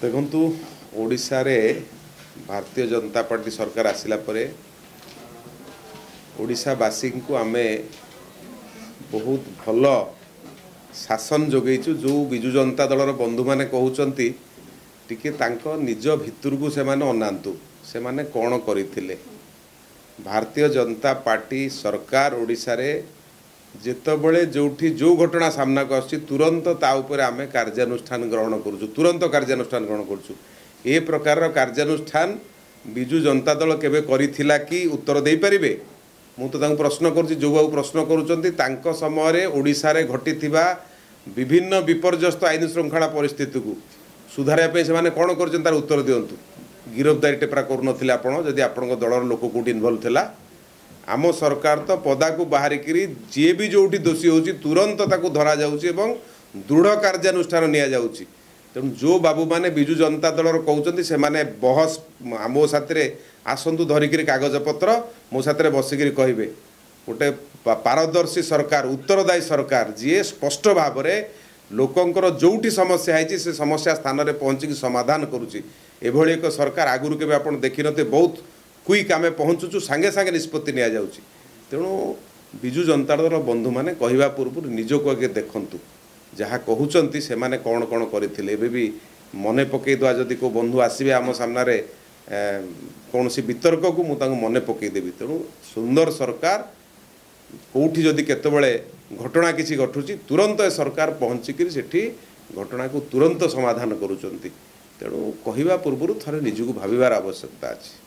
देखु ओडिशा रे भारतीय जनता पार्टी सरकार आसिला परे ओडिशावासी को आमे बहुत भल शासन जोगेचु। जो विजु जनता दलर बंधु माने कहउचंती टिके तांको निज भितर को से माने अनांतु से माने कौन करथिले। भारतीय जनता पार्टी सरकार ओडिशा रे जेतबळे जोठी जो घटना सामना को आछि तुरंत ता ऊपर आमे कार्यानुष्ठान ग्रहण करूछु, तुरंत कार्यानुष्ठान ग्रहण करूछु। ए प्रकार कार्यानुष्ठान विजु जनता दल केबे करिथिला कि उत्तर देई परिबे? मु तो तांको प्रश्न करूछि। जो बाबू प्रश्न करूचंती तांको समय रे ओडिशा रे घटिथिबा विभिन्न विपर्यस्त आईन श्रृंखला परिस्थिति को सुधारिया पे से माने कोन करचन तार उत्तर दियंतु। गिरफ्तारी टेपरा करू नथिले आपण जदि आपन दलर लोक कोठी इन्वॉल्व थिला। आम सरकार तो पदा को बाहर करी जी भी जोटी दोषी होची तुरंत ताकू धरा जाउची एवं दृढ़ कार्यानुष्ठान निया जाउची। तेणु जो बाबू माने विजु जनता दलर कहउचंती से माने बहस मो साथरे आसंतु धरिकरी कागज पत्र मो साथरे बसिकरी कहिबे। गोटे पारदर्शी सरकार उत्तरदायी सरकार जी स्पष्ट भाव में लोकंकर जोटी समस्या है से समस्या स्थान में पहुँचिक समाधान करुच्ची। एभली एक सरकार आगुरी के आपन देखि नते बहुत क्विक आमे पहुँचुचु सांगे सांगे निष्पत्ति निया जाउची। तेणु विजु जनता दल बंधु माने कहिबा पूर्व निजको आगे देखंतु जहाँ कहउचंती से माने कौन कौन करथिले। एबे भी मने पकई दवा जदि को बंधु आसीबे आम सामने कौन सी वितर्क को मु तांको मने पकई देबी। तेणु सुंदर सरकार कोठी जदि केतबळे घटना किसी घटुची तुरंत ए सरकार पहुँचिक सेठी घटना को तुरंत समाधान करूचंती। तेणु कहिबा पूर्व थरे निजको भाबिबार आवश्यकता अछि।